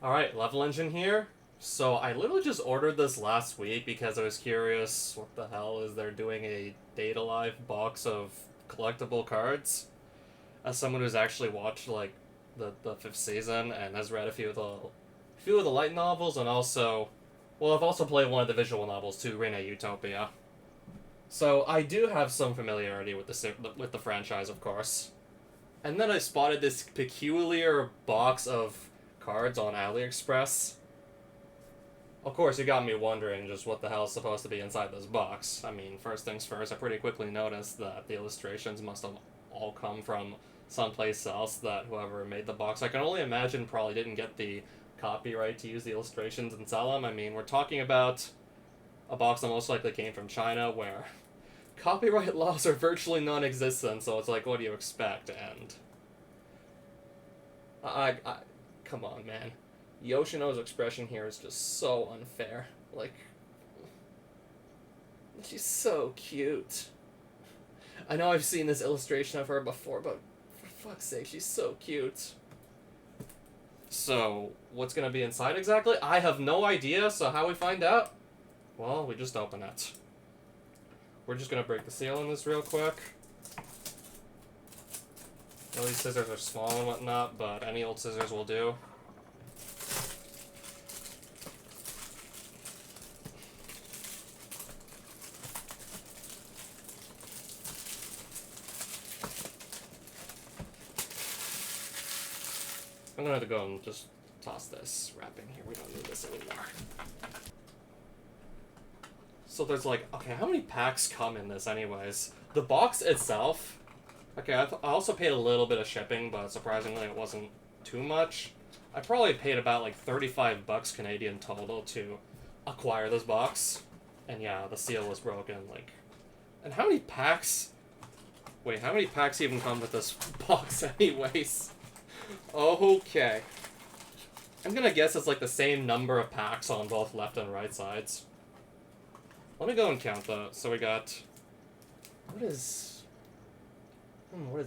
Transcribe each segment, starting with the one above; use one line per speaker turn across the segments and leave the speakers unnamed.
Alright, Level Engine here. So I literally just ordered this last week because I was curious what the hell is they're doing a Data Life box of collectible cards. As someone who's actually watched like the fifth season and has read a few of the light novels and also I've also played one of the visual novels too, Reina Utopia. So I do have some familiarity with the franchise, of course. And then I spotted this peculiar box of cards on AliExpress. Of course, you got me wondering just what the hell is supposed to be inside this box. I mean, first things first, I pretty quickly noticed that the illustrations must have all come from someplace else that whoever made the box, I can only imagine, probably didn't get the copyright to use the illustrations and sell them. I mean, we're talking about a box that most likely came from China where copyright laws are virtually non-existent, so it's like, what do you expect? And I come on, man. Yoshino's expression here is just so unfair. Like, she's so cute. I know I've seen this illustration of her before, but for fuck's sake, she's so cute. So, what's gonna be inside exactly? I have no idea, so how we find out? Well, we just open it. We're just gonna break the seal on this real quick. All these scissors are small and whatnot, but any old scissors will do. I'm gonna have to go and just toss this wrapping here. We don't need this anymore. So there's like, okay, how many packs come in this anyways? The box itself, okay, I also paid a little bit of shipping, but surprisingly it wasn't too much. I probably paid about like 35 bucks Canadian total to acquire this box. And yeah, the seal was broken, like... And how many packs... Wait, how many packs even come with this box anyways? Okay. I'm gonna guess it's like the same number of packs on both left and right sides. Let me go and count though. So we got... What is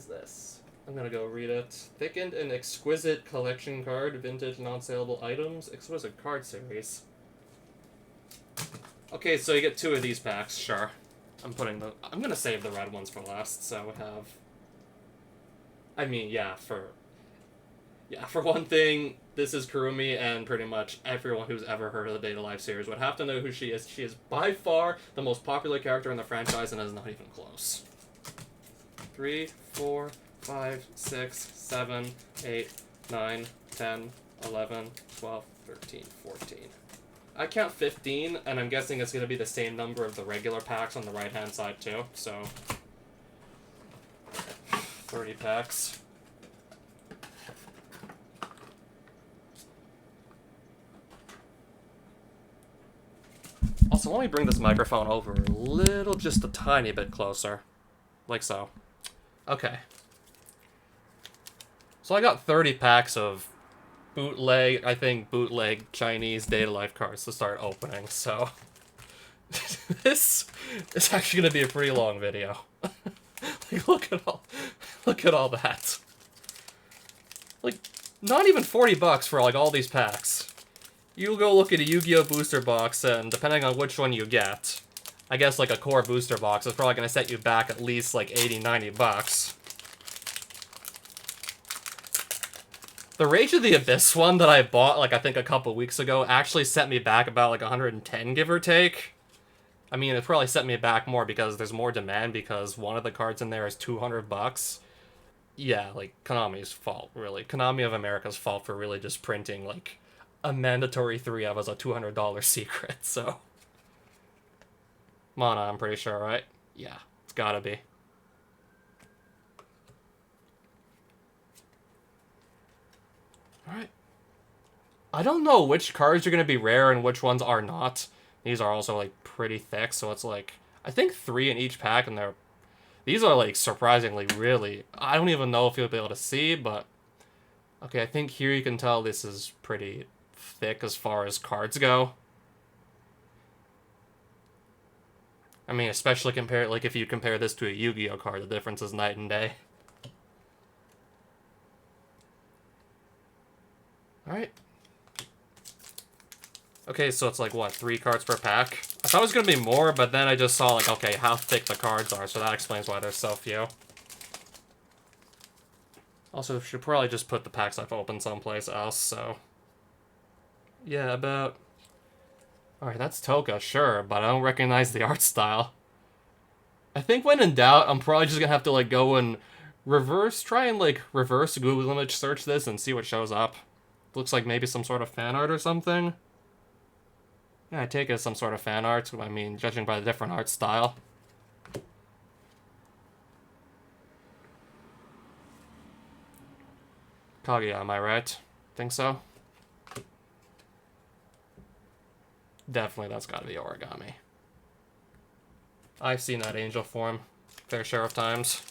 this? I'm gonna go read it. Thickened and exquisite collection card, vintage non-saleable items, exquisite card series. Okay, so you get 2 of these packs, sure. I'm gonna save the red ones for last, so we have... I mean, yeah, for one thing, this is Kurumi, and pretty much everyone who's ever heard of the Data Life series would have to know who she is. She is by far the most popular character in the franchise, and is not even close. 3, 4, 5, 6, 7, 8, 9, 10, 11, 12, 13, 14. I count 15, and I'm guessing it's going to be the same number of the regular packs on the right-hand side, too. So, 30 packs. Also, let me bring this microphone over a little, just a tiny bit closer. Like so. Okay. So I got 30 packs of bootleg Chinese Data Life cards to start opening, so... this is actually going to be a pretty long video. Like, look at all that. Like, not even 40 bucks for, like, all these packs. You go look at a Yu-Gi-Oh! Booster box, and depending on which one you get, I guess, like, a core booster box is probably going to set you back at least, like, 80, 90 bucks. The Rage of the Abyss one that I bought, like, I think a couple weeks ago actually set me back about, like, 110, give or take. I mean, it probably set me back more because there's more demand because one of the cards in there is 200 bucks. Yeah, like, Konami's fault, really. Konami of America's fault for really just printing, like, a mandatory 3 of as a $200 secret, so... Mana, I'm pretty sure, right? Yeah, it's gotta be. Alright. I don't know which cards are gonna be rare and which ones are not. These are also, like, pretty thick, so it's like... I think 3 in each pack, and they're... These are, like, surprisingly really... I don't even know if you'll be able to see, but... Okay, I think here you can tell this is pretty thick as far as cards go. I mean, especially if you compare this to a Yu-Gi-Oh card, the difference is night and day. Alright. Okay, so it's like, what, 3 cards per pack? I thought it was going to be more, but then I just saw, like, okay, how thick the cards are, so that explains why there's so few. Also, should probably just put the packs I've opened someplace else, so... Yeah, about... Alright, that's Toka, sure, but I don't recognize the art style. I think when in doubt, I'm probably just gonna have to, like, go and try and, like, reverse Google image search this and see what shows up. Looks like maybe some sort of fan art or something. Yeah, I take it as some sort of fan art. I mean, judging by the different art style. Kaguya, am I right? Think so? Definitely that's gotta be Origami. I've seen that angel form fair share of times.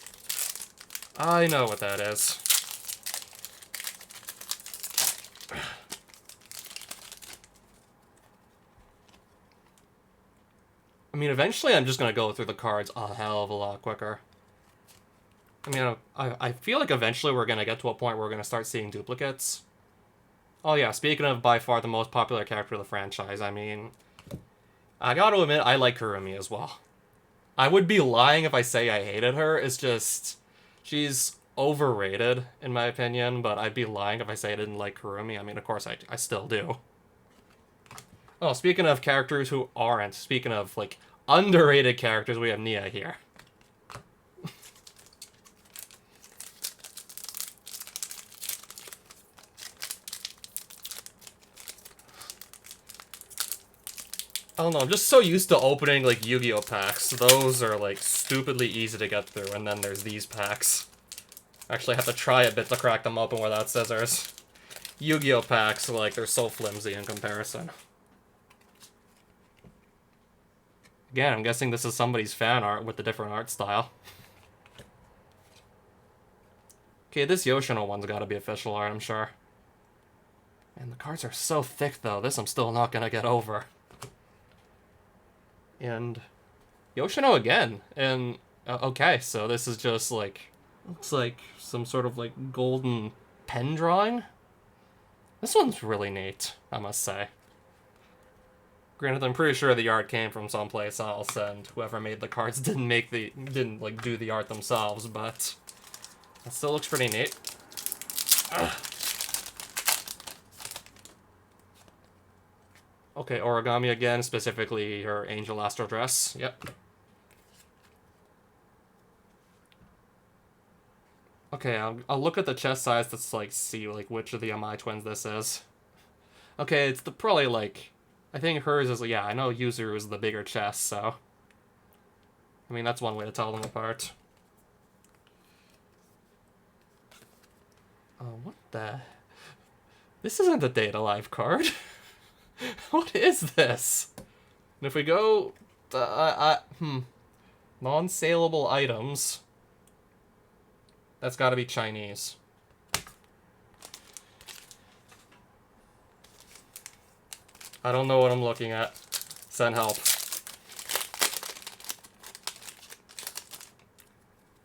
I know what that is. I mean, eventually I'm just gonna go through the cards a hell of a lot quicker. I mean, I feel like eventually we're gonna get to a point where we're gonna start seeing duplicates. Oh yeah, speaking of by far the most popular character of the franchise, I mean... I gotta admit, I like Kurumi as well. I would be lying if I say I hated her, it's just... She's overrated, in my opinion, but I'd be lying if I say I didn't like Kurumi. I mean, of course I still do. Oh, speaking of characters who aren't, speaking of, like, underrated characters, we have Nia here. I don't know, I'm just so used to opening, like, Yu-Gi-Oh! Packs. Those are, like, stupidly easy to get through, and then there's these packs. Actually, I have to try a bit to crack them open without scissors. Yu-Gi-Oh! Packs, like, they're so flimsy in comparison. Again, I'm guessing this is somebody's fan art with a different art style. Okay, this Yoshino one's gotta be official art, I'm sure. And the cards are so thick, though. This I'm still not gonna get over. And Yoshino again. And, okay, so this is just, like, looks like some sort of, like, golden pen drawing. This one's really neat, I must say. Granted, I'm pretty sure the art came from someplace else, and whoever made the cards didn't like, do the art themselves, but that still looks pretty neat. Ugh. Okay, Origami again, specifically her Angel Astral dress. Yep. Okay, I'll look at the chest size to, like, see, like, which of the Amai twins this is. Okay, it's probably, like... I think hers is, yeah, I know Yuzuru is the bigger chest, so... I mean, that's one way to tell them apart. Oh, what the... This isn't the Data Live card. What is this? And if we go... Non-saleable items... That's gotta be Chinese. I don't know what I'm looking at. Send help.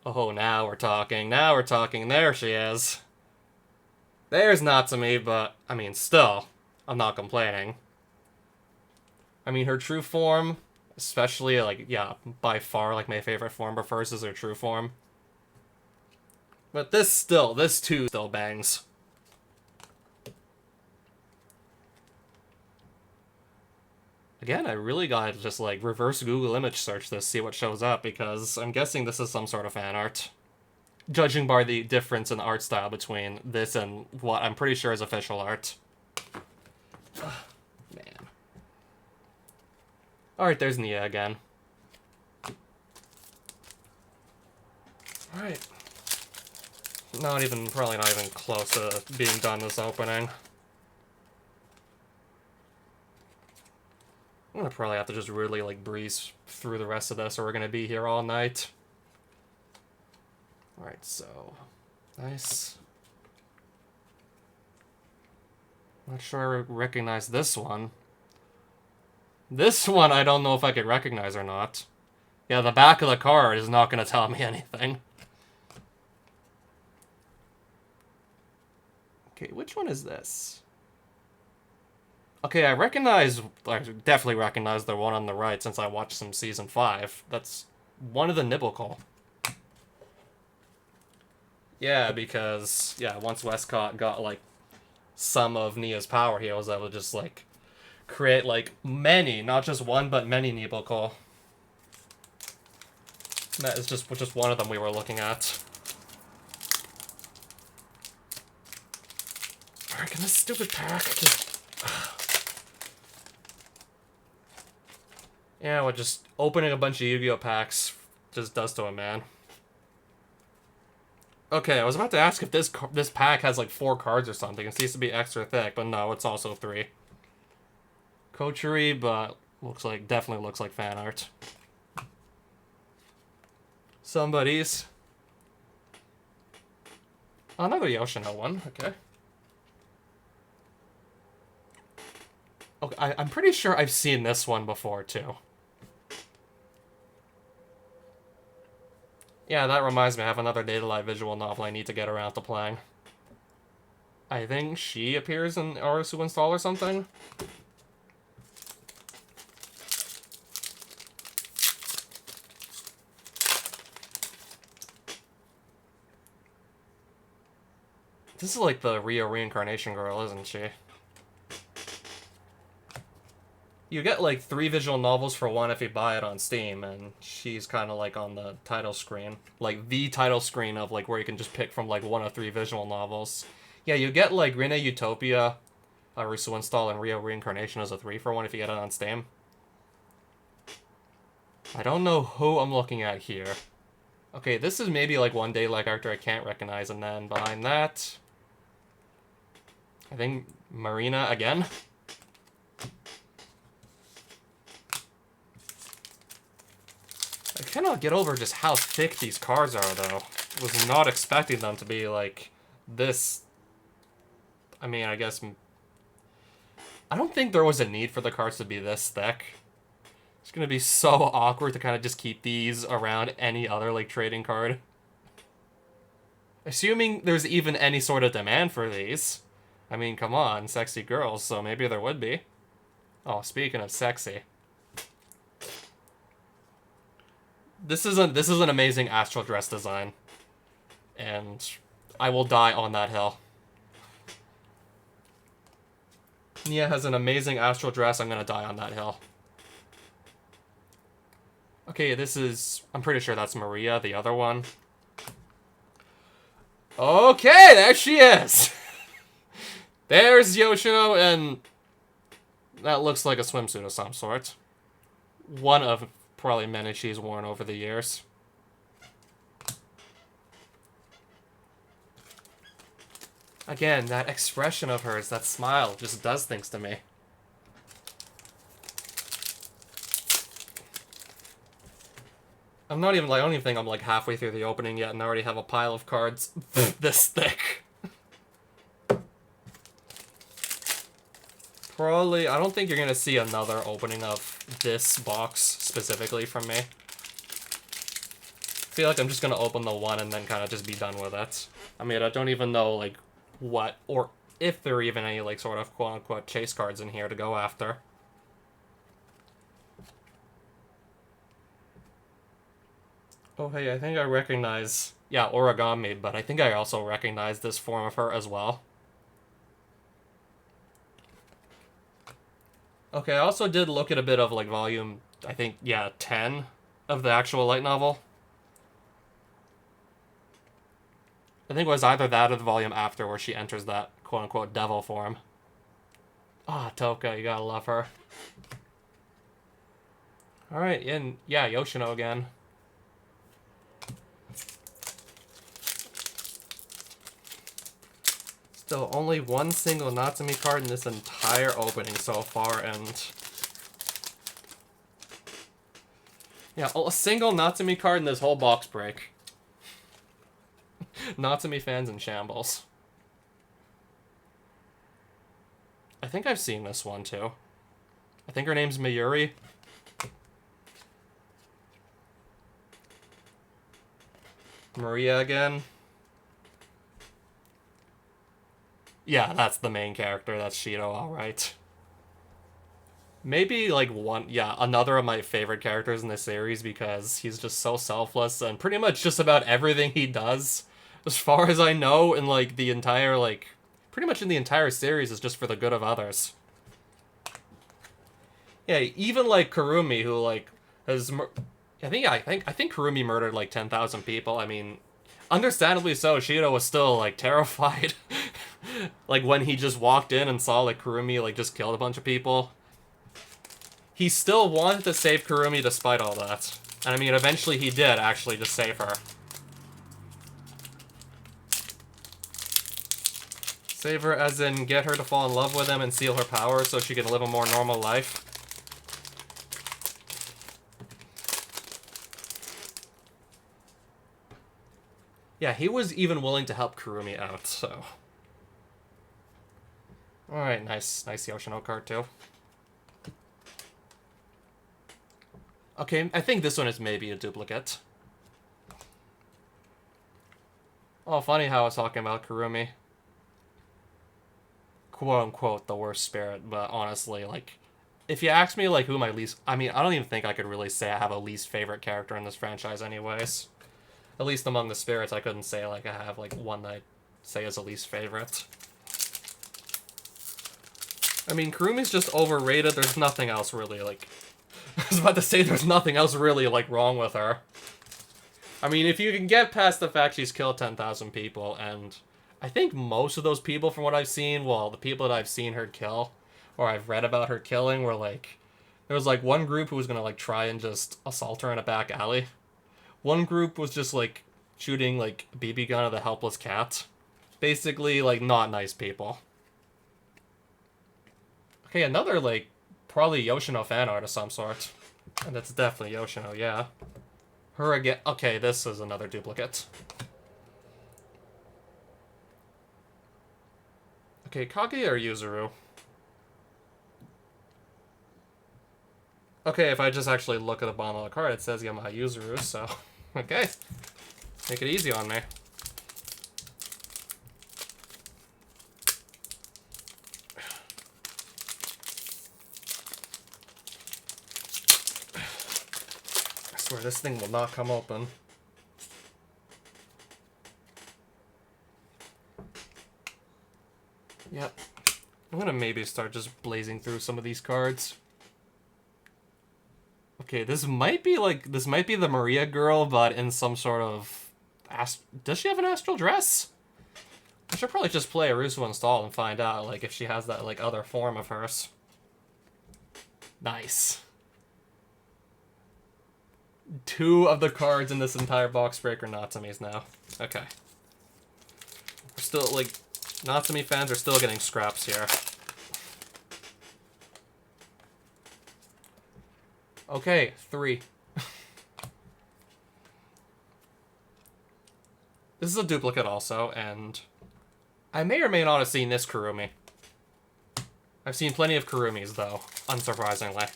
Oh, now we're talking. Now we're talking. There she is. There's Natsumi, but, I mean, still, I'm not complaining. I mean, her true form, especially, like, yeah, by far, like, my favorite form, but first is her true form. But this too still bangs. Again, I really gotta just, like, reverse Google image search this, see what shows up, because I'm guessing this is some sort of fan art. Judging by the difference in art style between this and what I'm pretty sure is official art. Ugh, man. Alright, there's Nia again. Alright. Probably not even close to being done this opening. I'm gonna probably have to just really, like, breeze through the rest of this, or we're gonna be here all night. Alright, so... Nice. Not sure I recognize this one. This one, I don't know if I could recognize or not. Yeah, the back of the card is not gonna tell me anything. Okay, which one is this? Okay, I definitely recognize the one on the right since I watched some season 5. That's one of the Nibble. Yeah, because, yeah, once Westcott got, like, some of Nia's power, he was able to just, like, create, like, many, not just one, but many Nibble. That is just one of them we were looking at. Freaking this stupid pack. Yeah, what just opening a bunch of Yu-Gi-Oh packs just does to a man. Okay, I was about to ask if this pack has like 4 cards or something. It seems to be extra thick, but no, it's also 3. Coachery, but definitely looks like fan art. Somebody's. Another Yoshino one, okay. Okay, I'm pretty sure I've seen this one before, too. Yeah, that reminds me, I have another Data Live visual novel I need to get around to playing. I think she appears in Arasu Install or something. This is like the Rio reincarnation girl, isn't she? You get like 3 visual novels for 1 if you buy it on Steam, and she's kind of like on the title screen. Like the title screen of like where you can just pick from like 1 of 3 visual novels. Yeah, you get like Rina Utopia, Rusu Install, and Rio Reincarnation as a 3 for 1 if you get it on Steam. I don't know who I'm looking at here. Okay, this is maybe like one Daylight character I can't recognize, and then behind that, I think Marina again. I cannot get over just how thick these cards are, though. I was not expecting them to be, like, this. I mean, I guess. I don't think there was a need for the cards to be this thick. It's gonna be so awkward to kind of just keep these around any other, like, trading card. Assuming there's even any sort of demand for these. I mean, come on, sexy girls, so maybe there would be. Oh, speaking of sexy. This is an amazing astral dress design, and I will die on that hill. Nia has an amazing astral dress. I'm gonna die on that hill. Okay, this is. I'm pretty sure that's Maria, the other one. Okay, there she is. There's Yoshino, and that looks like a swimsuit of some sort. One of probably many she's worn over the years. Again, that expression of hers, that smile, just does things to me. I'm not even, like, I don't even think I'm, like, halfway through the opening yet, and I already have a pile of cards this thick. Probably, I don't think you're gonna see another opening of this box specifically from me. I feel like I'm just gonna open the one and then kind of just be done with it. I mean, I don't even know, like, what, or if there are even any, like, sort of quote-unquote chase cards in here to go after. Oh, hey, I think I recognize, yeah, Origami, but I think I also recognize this form of her as well. Okay, I also did look at a bit of, like, volume, I think, yeah, 10 of the actual light novel. I think it was either that or the volume after where she enters that quote-unquote devil form. Ah, Toka, you gotta love her. Alright, and yeah, Yoshino again. Still only one single Natsumi card in this entire opening so far, and yeah, a single Natsumi card in this whole box break. Natsumi fans in shambles. I think I've seen this one too. I think her name's Mayuri. Maria again. Yeah, that's the main character. That's Shido, alright. Maybe like one, yeah, another of my favorite characters in the series because he's just so selfless and pretty much just about everything he does, as far as I know, in like the entire like pretty much in the entire series is just for the good of others. Yeah, even like Kurumi, who like has, I think Kurumi murdered like 10,000 people. I mean, understandably so. Shido was still like terrified, like when he just walked in and saw like Kurumi like just killed a bunch of people. He still wanted to save Kurumi despite all that. And I mean, eventually he did actually just save her. Save her as in get her to fall in love with him and steal her power so she can live a more normal life. Yeah, he was even willing to help Kurumi out, so. Alright, nice Yoshino card too. Okay, I think this one is maybe a duplicate. Oh, funny how I was talking about Kurumi. Quote-unquote, the worst spirit, but honestly, like, if you ask me, like, who my least... I mean, I don't even think I could really say I have a least favorite character in this franchise anyways. At least among the spirits, I couldn't say, like, I have, like, one that I'd say is a least favorite. I mean, Kurumi's just overrated. There's nothing else really, like... I was about to say there's nothing else really, like, wrong with her. I mean, if you can get past the fact she's killed 10,000 people, and I think most of those people, from what I've seen, well, the people that I've seen her kill, or I've read about her killing, were, like... There was, like, one group who was gonna, like, try and just assault her in a back alley. One group was just, like, shooting, like, a BB gun at a helpless cat. Basically, like, not nice people. Okay, another, like, probably Yoshino fan art of some sort. And that's definitely Yoshino, yeah. Her again. Okay, this is another duplicate. Okay, Kage or Yuzuru? Okay, if I just actually look at the bottom of the card, it says Yamaha Yuzuru, so... Okay. Make it easy on me. I swear, this thing will not come open. Yep. I'm gonna maybe start just blazing through some of these cards. Okay, this might be the Maria girl, but in some sort of... Does she have an astral dress? I should probably just play Arusu Install and find out, like, if she has that, like, other form of hers. Nice. 2 of the cards in this entire box break are Natsume's now. Okay. We're still, like, Natsumi fans are still getting scraps here. Okay, 3. This is a duplicate also, and I may or may not have seen this Kurumi. I've seen plenty of Kurumis, though, unsurprisingly.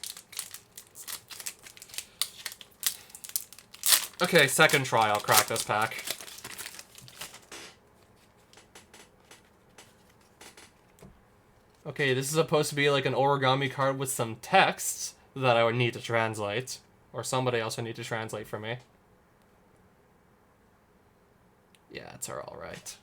Okay, second try, I'll crack this pack. Okay, this is supposed to be like an origami card with some texts that I would need to translate. Or somebody else would need to translate for me. Yeah, it's her alright.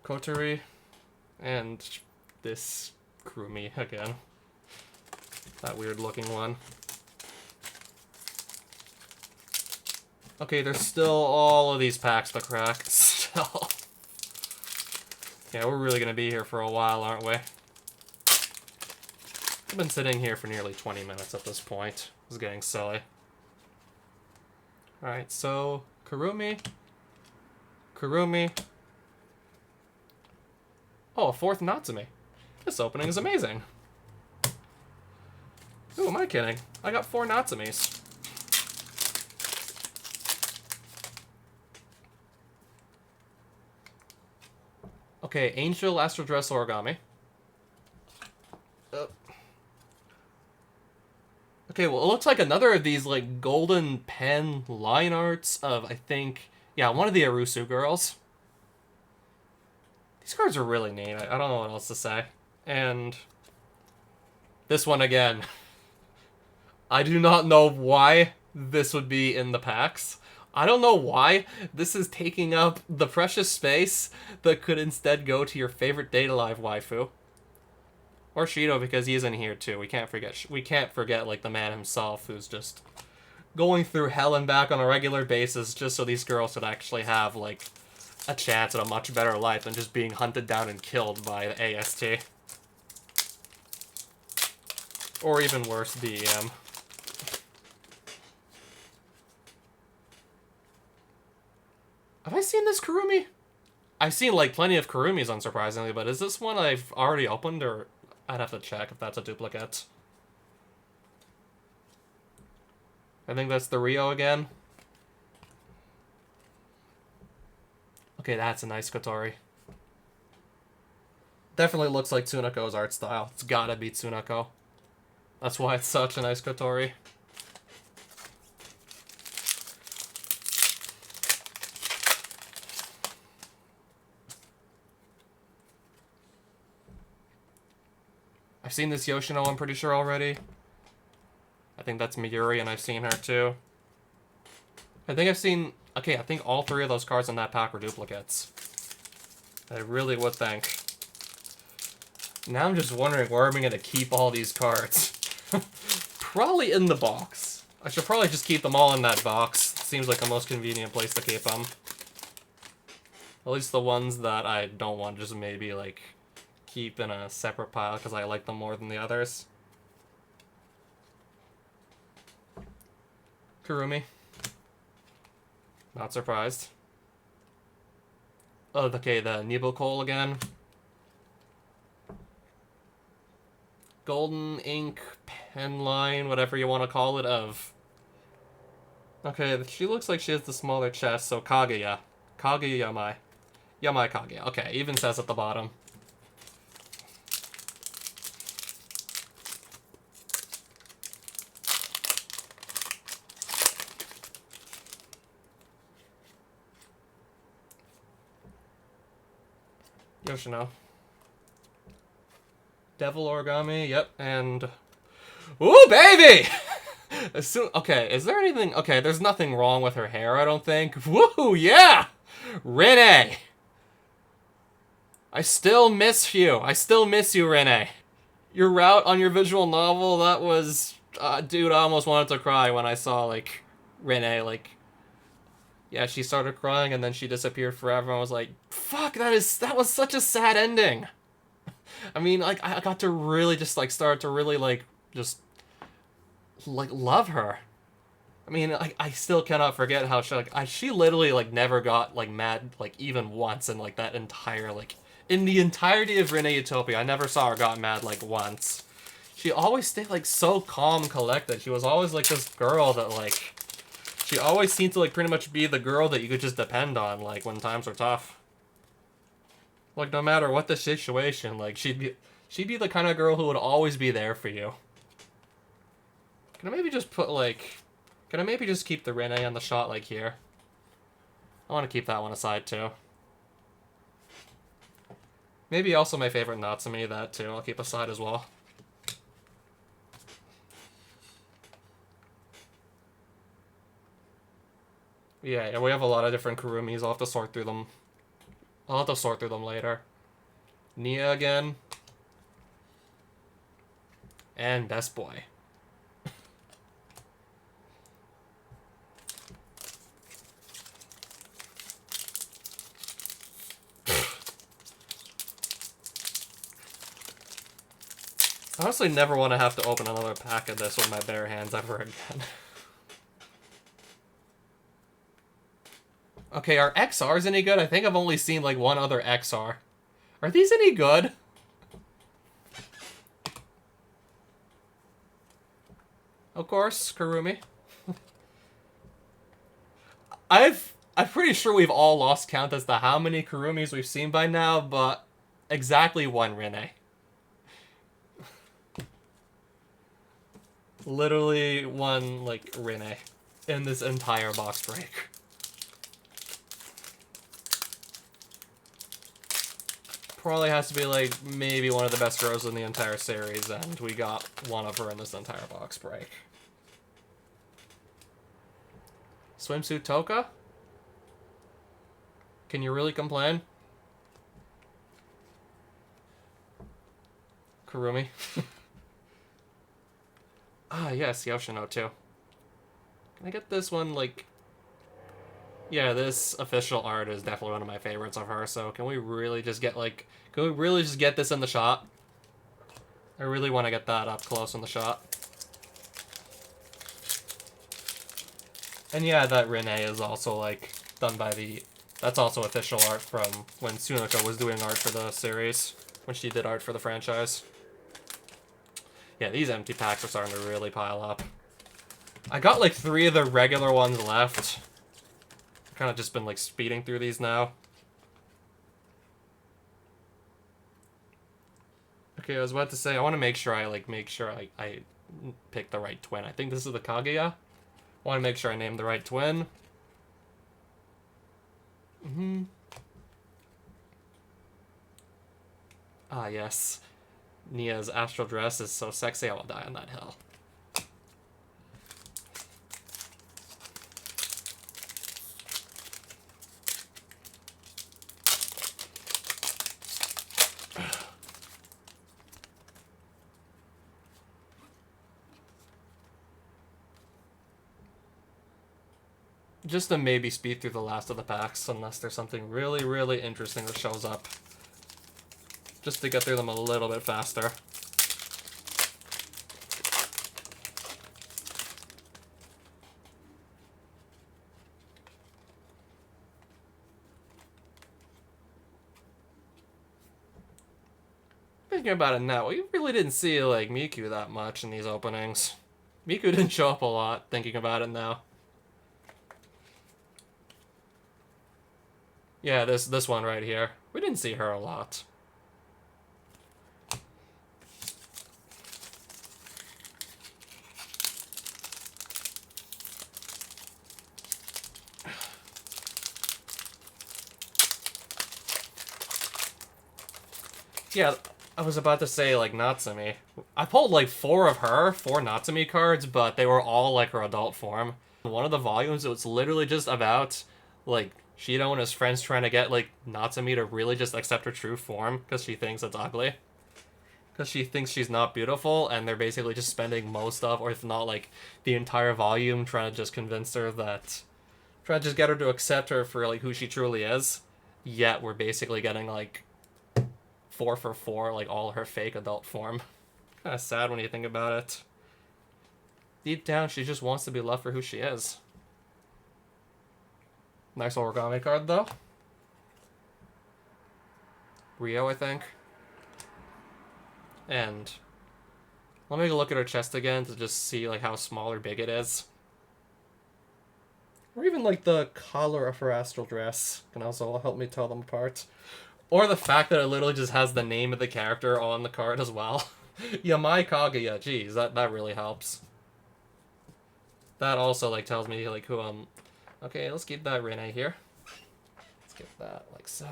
Kotori. And this Kurumi again. That weird looking one. Okay, there's still all of these packs to crack. Still. Yeah, we're really gonna be here for a while, aren't we? I've been sitting here for nearly 20 minutes at this point. It's getting silly. Alright, so Kurumi. Kurumi. Oh, a 4th Natsume. This opening is amazing. Who am I kidding? I got 4 Natsumes. Okay, Angel Astral Dress Origami. Okay, well, it looks like another of these, like, golden pen line arts of, I think, yeah, one of the Arusu girls. These cards are really neat. I don't know what else to say. And this one again. I do not know why this would be in the packs. I don't know why this is taking up the precious space that could instead go to your favorite Data Live waifu. Or Shido, because he's in here too. We can't forget like the man himself, who's just going through hell and back on a regular basis just so these girls would actually have like a chance at a much better life than just being hunted down and killed by the AST. Or even worse, DEM. Have I seen this Kurumi? I've seen, like, plenty of Kurumis, unsurprisingly, but is this one I've already opened, or I'd have to check if that's a duplicate. I think that's the Rio again. Okay, that's a nice Kotori. Definitely looks like Tsunako's art style. It's gotta be Tsunako. That's why it's such a nice Kotori. I've seen this Yoshino, I'm pretty sure, already. I think that's Miyuri, and I've seen her, too. I think I've seen... Okay, I think all three of those cards in that pack were duplicates. I really would think. Now I'm just wondering where am I going to keep all these cards. Probably in the box. I should probably just keep them all in that box. It seems like the most convenient place to keep them. At least the ones that I don't want, just maybe, like... keep in a separate pile because I like them more than the others. Kurumi. Not surprised. Oh, okay, the Nibokol again. Golden ink pen line, whatever you want to call it, of... Okay, she looks like she has the smaller chest, so Kaguya. Kaguya Yamai. Yamai Kaguya. Okay, even says at the bottom. Yoshino. Devil Origami, yep, and... Ooh, baby! Okay, is there anything... Okay, there's nothing wrong with her hair, I don't think. Woohoo, yeah! Rene! I still miss you. I still miss you, Rene. Your route on your visual novel, that was... dude, I almost wanted to cry when I saw, like, Rene, like... Yeah, she started crying and then she disappeared forever. I was like, fuck, that was such a sad ending. I mean, like, I got to really just, like, start to really, like, just, like, love her. I mean, I still cannot forget how she, like, she literally, like, never got, like, mad, like, even once in, like, that entire, like, in the entirety of Rene Utopia, I never saw her got mad, like, once. She always stayed, like, so calm, collected. She was always, like, this girl that, like... She always seemed to, like, pretty much be the girl that you could just depend on, like, when times were tough. Like, no matter what the situation, like, she'd be the kind of girl who would always be there for you. Can I maybe just put, like... Can I maybe just keep the Rene on the shot, like, here? I want to keep that one aside, too. Maybe also my favorite Natsumi, that, too. I'll keep aside as well. Yeah, we have a lot of different Kurumis. I'll have to sort through them. I'll have to sort through them later. Nia again. And Best Boy. I honestly never want to have to open another pack of this with my bare hands ever again. Okay, are XRs any good? I think I've only seen, like, one other XR. Are these any good? Of course, Kurumi. I'm pretty sure we've all lost count as to how many Kurumis we've seen by now, but exactly one Rene. Literally one, like, Rene in this entire box break. probably has to be, like, maybe one of the best girls in the entire series, and we got one of her in this entire box break. Swimsuit Toka? Can you really complain? Kurumi. Ah, yes, Yoshino, too. Can I get this one, like... Yeah, this official art is definitely one of my favorites of her, so can we really just get, like... Can we really just get this in the shot? I really want to get that up close in the shot. And yeah, that Renee is also, like, done by the... That's also official art from when Tsunoka was doing art for the series. When she did art for the franchise. Yeah, these empty packs are starting to really pile up. I got, like, 3 of the regular ones left. I've kind of just been, like, speeding through these now. Okay, I was about to say, I want to make sure I pick the right twin. I think this is the Kaguya. I want to make sure I name the right twin. Ah, yes. Nia's astral dress is so sexy, I will die on that hill. Just to maybe speed through the last of the packs, unless there's something really, really interesting that shows up. Just to get through them a little bit faster. Thinking about it now, we really didn't see, like, Miku that much in these openings. Miku didn't show up a lot, thinking about it now. Yeah, this one right here. We didn't see her a lot. Yeah, I was about to say, like, Natsumi. I pulled, like, 4 of her, 4 Natsumi cards, but they were all, like, her adult form. One of the volumes, it was literally just about, like, Shido and his friends trying to get, like, Natsumi to really just accept her true form, because she thinks it's ugly. Because she thinks she's not beautiful, and they're basically just spending most of, or if not, like, the entire volume trying to just convince her that... Trying to just get her to accept her for, like, who she truly is. Yet we're basically getting, like... 4 for 4, like all her fake adult form. Kind of sad when you think about it. Deep down, she just wants to be loved for who she is. Nice origami card, though. Rio, I think. And let me look at her chest again to just see like how small or big it is. Or even like the color of her astral dress can also help me tell them apart. Or the fact that it literally just has the name of the character on the card as well. Yamai Kaguya, geez, that really helps. That also like tells me like who I'm... Okay, let's keep that Rene here. Let's get that like so.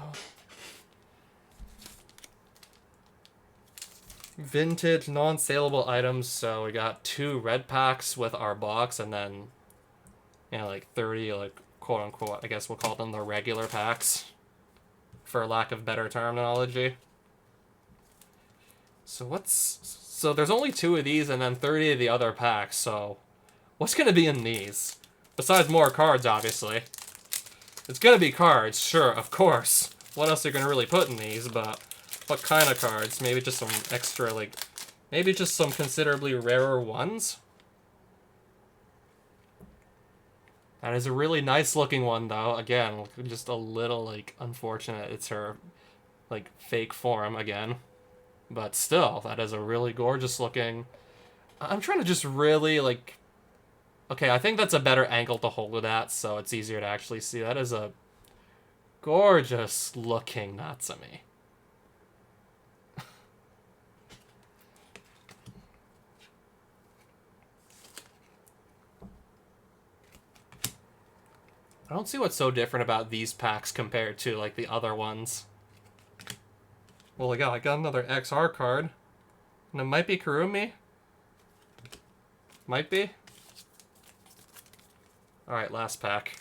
Vintage non-saleable items, so we got 2 red packs with our box, and then, you know, like 30, like, quote-unquote, I guess we'll call them the regular packs, for lack of better terminology. So there's only 2 of these, and then 30 of the other packs, so what's gonna be in these? Besides more cards, obviously. It's gonna be cards, sure, of course. What else are you gonna really put in these, but... What kind of cards? Maybe just some extra, like... Maybe just some considerably rarer ones? That is a really nice looking one, though. Again, just a little, like, unfortunate. It's her, like, fake form, again. But still, that is a really gorgeous looking... I'm trying to just really, like... Okay, I think that's a better angle to hold it at, so it's easier to actually see. That is a gorgeous looking Natsumi. I don't see what's so different about these packs compared to, like, the other ones. Well, I got another XR card. And it might be Kurumi. Might be. Alright, last pack.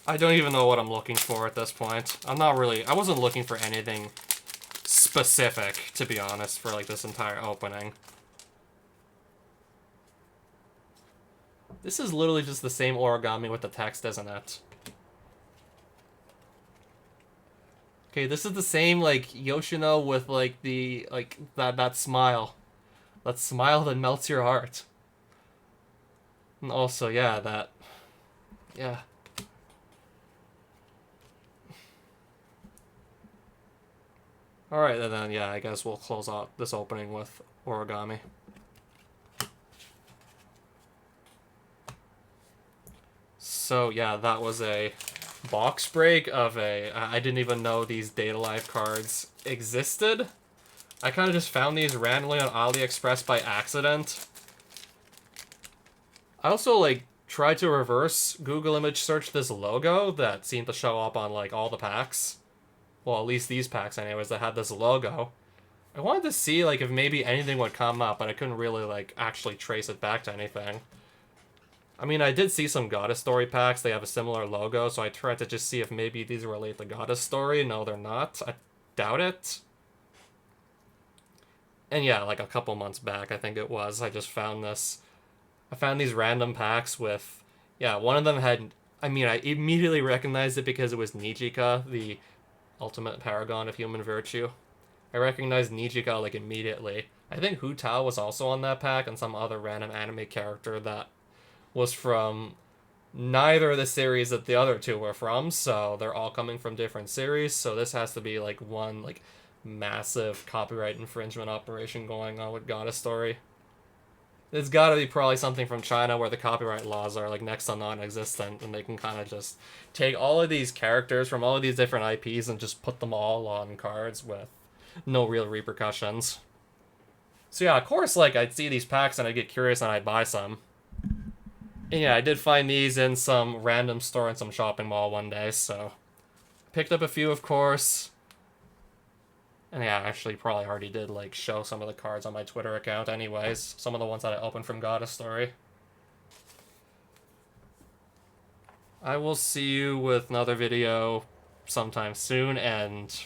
I don't even know what I'm looking for at this point. I wasn't looking for anything specific, to be honest, for like this entire opening. This is literally just the same origami with the text, isn't it? Okay, this is the same, like, Yoshino with, like, the, like, that smile. That smile that melts your heart. And also, yeah, yeah. Alright, then, yeah, I guess we'll close out this opening with origami. So, yeah, that was a box break of I didn't even know these Data Life cards existed. I kind of just found these randomly on AliExpress by accident. I also, like, tried to reverse Google image search this logo that seemed to show up on, like, all the packs. Well, at least these packs, anyways, that had this logo. I wanted to see, like, if maybe anything would come up, but I couldn't really, like, actually trace it back to anything. I mean, I did see some Goddess Story packs. They have a similar logo, so I tried to just see if maybe these relate to Goddess Story. No, they're not. I doubt it. And yeah, like a couple months back, I think it was, I just found this. I found these random packs with... Yeah, one of them had... I mean, I immediately recognized it because it was Nijika, the ultimate paragon of human virtue. I recognized Nijika, like, immediately. I think Hu Tao was also on that pack, and some other random anime character that was from neither of the series that the other two were from, so they're all coming from different series, so this has to be, like, one, like, massive copyright infringement operation going on with Goddess Story. It's gotta be probably something from China where the copyright laws are, like, next to non-existent, and they can kind of just take all of these characters from all of these different IPs and just put them all on cards with no real repercussions. So yeah, of course, like, I'd see these packs and I'd get curious and I'd buy some. And yeah, I did find these in some random store in some shopping mall one day, so picked up a few, of course. And yeah, I actually probably already did, like, show some of the cards on my Twitter account anyways. Some of the ones that I opened from Goddess Story. I will see you with another video sometime soon, and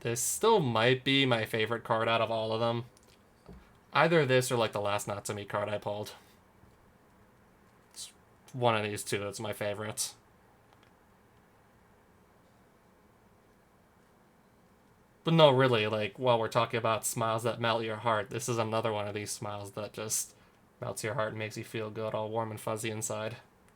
this still might be my favorite card out of all of them. Either this or, like, the last Natsumi card I pulled. It's one of these two that's my favorite. But no, really, like, while we're talking about smiles that melt your heart, this is another one of these smiles that just melts your heart and makes you feel good, all warm and fuzzy inside.